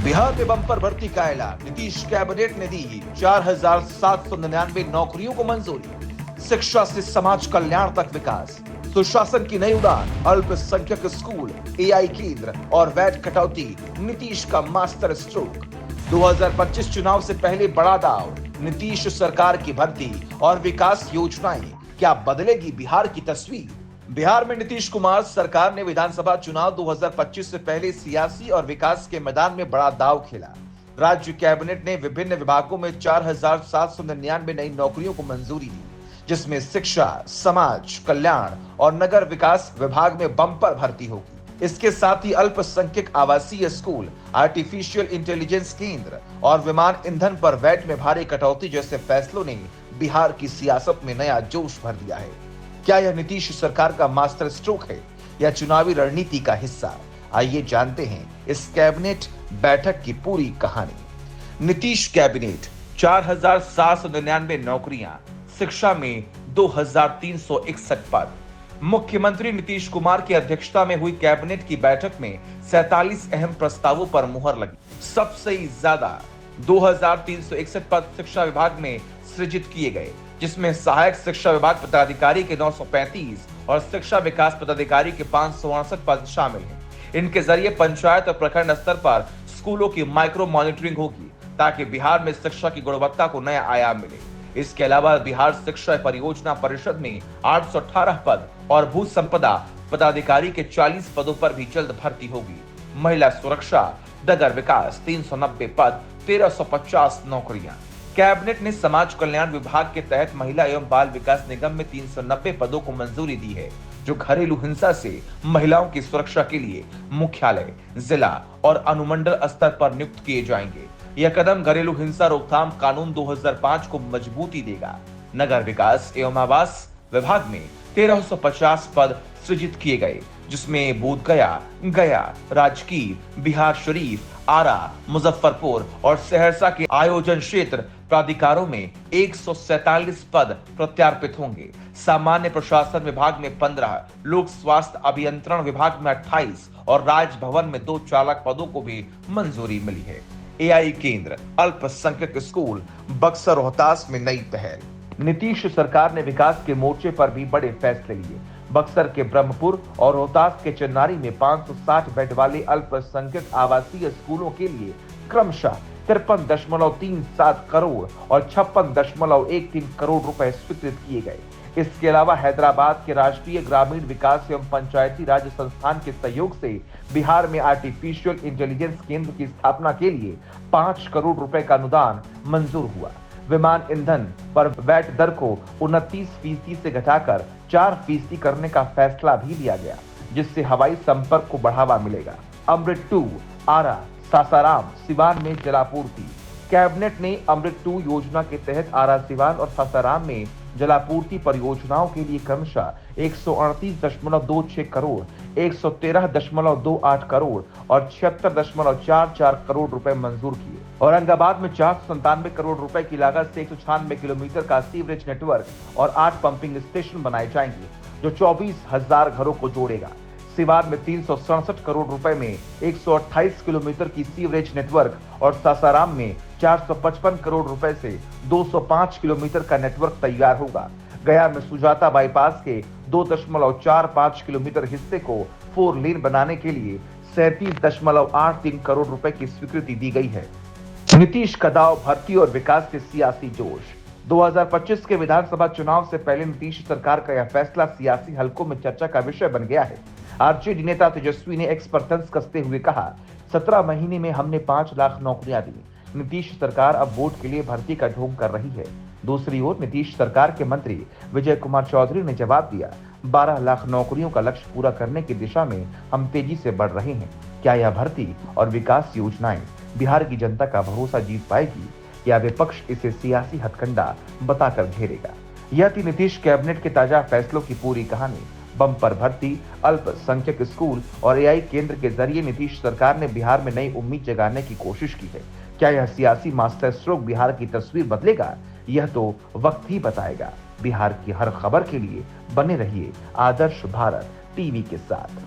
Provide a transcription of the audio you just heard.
बिहार में बम्पर भर्ती का ऐलान। नीतीश कैबिनेट ने दी 4,799 नौकरियों को मंजूरी। शिक्षा से समाज कल्याण तक विकास। सुशासन की नई उड़ान। अल्पसंख्यक स्कूल, एआई केंद्र और वैट कटौती नीतीश का मास्टर स्ट्रोक। 2025 चुनाव से पहले बड़ा दाव। नीतीश सरकार की भर्ती और विकास योजनाएं क्या बदलेगी बिहार की तस्वीर। बिहार में नीतीश कुमार सरकार ने विधानसभा चुनाव 2025 से पहले सियासी और विकास के मैदान में बड़ा दांव खेला। राज्य कैबिनेट ने विभिन्न विभागों में 4,799 नई नौकरियों को मंजूरी दी, जिसमें शिक्षा, समाज कल्याण और नगर विकास विभाग में बम्पर भर्ती होगी। इसके साथ ही अल्पसंख्यक आवासीय स्कूल, आर्टिफिशियल इंटेलिजेंस केंद्र और विमान ईंधन पर वैट में भारी कटौती जैसे फैसलों ने बिहार की सियासत में नया जोश भर दिया है। क्या यह नीतीश सरकार का मास्टर स्ट्रोक है या चुनावी रणनीति का हिस्सा? आइए जानते हैं इस कैबिनेट बैठक की पूरी कहानी। नीतीश कैबिनेट 4,799 नौकरियां, शिक्षा में 2,361 पद। मुख्यमंत्री नीतीश कुमार की अध्यक्षता में हुई कैबिनेट की बैठक में 47 अहम प्रस्तावों पर मुहर लगी। सबसे ज्यादा 2,361 पद शिक्षा विभाग में सृजित किए गए, जिसमें सहायक शिक्षा विभाग पदाधिकारी के 935 और शिक्षा विकास पदाधिकारी के 568 पद शामिल हैं। इनके जरिए पंचायत और प्रखंड स्तर पर स्कूलों की माइक्रो मॉनिटरिंग होगी, ताकि बिहार में शिक्षा की गुणवत्ता को नया आयाम मिले। इसके अलावा बिहार शिक्षा परियोजना परिषद में 818 पद और भू संपदा पदाधिकारी के 40 पदों पर भी जल्द भर्ती होगी। महिला सुरक्षा, नगर विकास 390 पद, 1350 नौकरियां। कैबिनेट ने समाज कल्याण विभाग के तहत महिला एवं बाल विकास निगम में 390 पदों को मंजूरी दी है, जो घरेलू हिंसा से महिलाओं की सुरक्षा के लिए मुख्यालय, जिला और अनुमंडल स्तर पर नियुक्त किए जाएंगे। यह कदम घरेलू हिंसा रोकथाम कानून 2005 को मजबूती देगा। नगर विकास एवं आवास विभाग में 1350 पद सृजित किए गए, जिसमें बोधगया, गया, राजगीर, बिहार शरीफ, आरा, मुजफ्फरपुर और सहरसा के आयोजन क्षेत्र प्राधिकारों में 147 पद प्रत्यार्पित होंगे। सामान्य प्रशासन विभाग में 15, लोक स्वास्थ्य अभियंत्रण विभाग में 28 और राजभवन में 2 चालक पदों को भी मंजूरी मिली है। एआई केंद्र, अल्पसंख्यक स्कूल, बक्सर रोहतास में नई पहल। नीतीश सरकार ने विकास के मोर्चे पर भी बड़े फैसले लिए। बक्सर के ब्रह्मपुर और रोहतास के चन्नारी में 560 बेड वाले अल्पसंख्यक आवासीय स्कूलों के लिए क्रमशः 53.37 करोड़ और 56.13 करोड़ रुपए स्वीकृत किए गए। इसके अलावा हैदराबाद के राष्ट्रीय ग्रामीण विकास एवं पंचायती राज संस्थान के सहयोग से बिहार में आर्टिफिशियल इंटेलिजेंस केंद्र की स्थापना के लिए 5 करोड़ रुपए का अनुदान मंजूर हुआ। विमान ईंधन पर वैट दर को 29% से घटाकर 4% करने का फैसला भी लिया गया, जिससे हवाई संपर्क को बढ़ावा मिलेगा। अमृत 2, आरा, सासाराम, सिवान में जलापूर्ति। कैबिनेट ने अमृत 2 योजना के तहत आरा, सिवान और सासाराम में जलापूर्ति परियोजनाओं के लिए क्रमशः 138.26 करोड़, 113.28 करोड़ और 76.44 करोड़ रुपए मंजूर किए। औरंगाबाद में 497 करोड़ रुपए की लागत से 196 किलोमीटर का सीवरेज नेटवर्क और 8 पंपिंग स्टेशन बनाए जाएंगे, जो 24,000 घरों को जोड़ेगा। सिवान में 367 करोड़ रुपए में 128 किलोमीटर की सीवरेज नेटवर्क और सासाराम में 455 करोड़ रुपए से 205 किलोमीटर का नेटवर्क तैयार होगा। गया में सुजाता बाईपास के 2.45 किलोमीटर हिस्से को 4 लेन बनाने के लिए 37.83 करोड़ रुपए की स्वीकृति दी गई है। नीतीश का दाव, भर्ती और विकास से सियासी जोश। 2025 के विधानसभा चुनाव से पहले नीतीश सरकार का यह फैसला सियासी हलकों में चर्चा का विषय बन गया है। आरजेडी नेता तेजस्वी ने एक्स पर तंज कसते हुए कहा, 17 महीने में हमने 5 लाख नौकरियां दी। नीतीश सरकार अब वोट के लिए भर्ती का ढोंग कर रही है। दूसरी ओर नीतीश सरकार के मंत्री विजय कुमार चौधरी ने जवाब दिया, 12 लाख नौकरियों का लक्ष्य पूरा करने की दिशा में हम तेजी से बढ़ रहे हैं। क्या यह भर्ती और विकास योजनाएं बिहार की जनता का भरोसा जीत पाएगी या विपक्ष इसे सियासी हथकंडा बताकर घेरेगा? यह थी नीतीश कैबिनेट के ताजा फैसलों की पूरी कहानी। बम्पर भर्ती, अल्पसंख्यक स्कूल और एआई केंद्र के जरिए नीतीश सरकार ने बिहार में नई उम्मीद जगाने की कोशिश की है। क्या यह सियासी मास्टर स्ट्रोक बिहार की तस्वीर बदलेगा? यह तो वक्त ही बताएगा। बिहार की हर खबर के लिए बने रहिए आदर्श भारत टीवी के साथ।